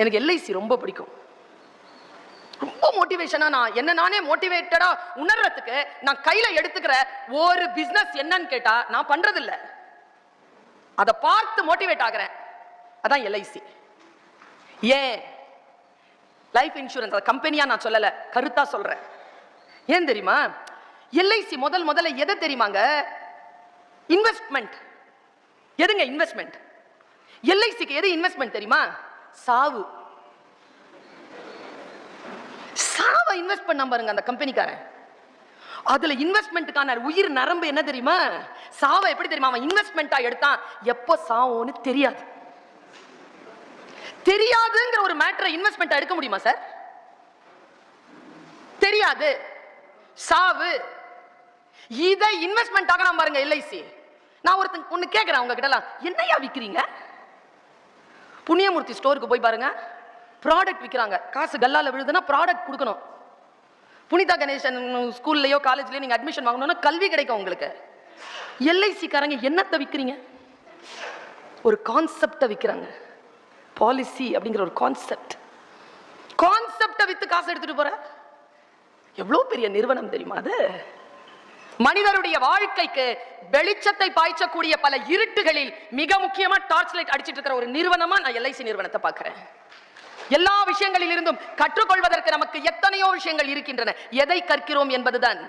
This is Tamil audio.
எனக்கு எல்ஐசி ரொம்ப பிடிக்கும். ரொம்ப மோட்டிவேஷனா நான் என்ன நானே மோட்டிவேட்டடா உணர்றதுக்கு நான் கையில எடுத்துக்கிற ஒரு பிசினஸ் என்னன்னு கேட்டா நான் பண்றது இல்ல, அதை பார்த்து மோட்டிவேட் ஆகிறேன். அதான் எல்ஐசி. ஏன் லைஃப் இன்சூரன்ஸ் கம்பெனியா நான் சொல்லல, கருத்தா சொல்றேன். ஏன் தெரியுமா? எல்ஐசி முதல்ல எதை தெரியுமாங்க? இன்வெஸ்ட்மெண்ட். எதுங்க இன்வெஸ்ட்மெண்ட்? எல்ஐசிக்கு எது இன்வெஸ்ட்மெண்ட் தெரியுமா? சாவு. சாவை இன்வெஸ்ட் பண்ண பாருங்க அந்த கம்பெனிக்காரன். அதுல இன்வெஸ்ட்மெண்ட்டுக்கான உயிர் நரம்பு என்ன தெரியுமா? சாவை எப்படி தெரியுமா அவன் இன்வெஸ்ட்மெண்டா எடுத்தான்? எப்போ சாவோன்னு தெரியாது. தெரியாதுங்கிற ஒரு மேட்டரை இன்வெஸ்ட்மெண்ட் எடுக்க முடியுமா சார்? தெரியாது, சாவு. இதை இன்வெஸ்ட்மெண்ட் ஆகலாம் பாருங்க எல்ஐசி. நான் ஒன்னு கேட்கிறேன் உங்க கிட்ட, என்னையா விக்கிறீங்க? புண்ணியமூர்த்தி ஸ்டோருக்கு போய் பாருங்க, ப்ராடக்ட் விற்கிறாங்க. காசு கல்லால விழுதுன்னா ப்ராடக்ட் கொடுக்கணும். புனிதா கணேசன் ஸ்கூல்லையோ காலேஜ்லயோ நீங்க அட்மிஷன் வாங்கணும்னா கல்வி கிடைக்கும் உங்களுக்கு. எல்ஐசி காரங்க என்னத்தை விற்கிறீங்க? ஒரு கான்செப்டை விற்கிறாங்க. பாலிசி அப்படிங்கிற ஒரு கான்செப்டை வித்து காசு எடுத்துட்டு போற எவ்வளவு பெரிய நிறுவனம் தெரியுமா அது? மனிதருடைய வாழ்க்கைக்கு வெளிச்சத்தை பாய்ச்சக்கூடிய பல இருட்டுகளில் மிக முக்கியமா டார்ச் லைட் அடிச்சிட்டு இருக்கிற ஒரு நிறுவனமா நான் எல்ஐசி நிறுவனத்தை பார்க்கிறேன். எல்லா விஷயங்களில் இருந்தும் கற்றுக்கொள்வதற்கு நமக்கு எத்தனையோ விஷயங்கள் இருக்கின்றன. எதை கற்கிறோம் என்பதுதான்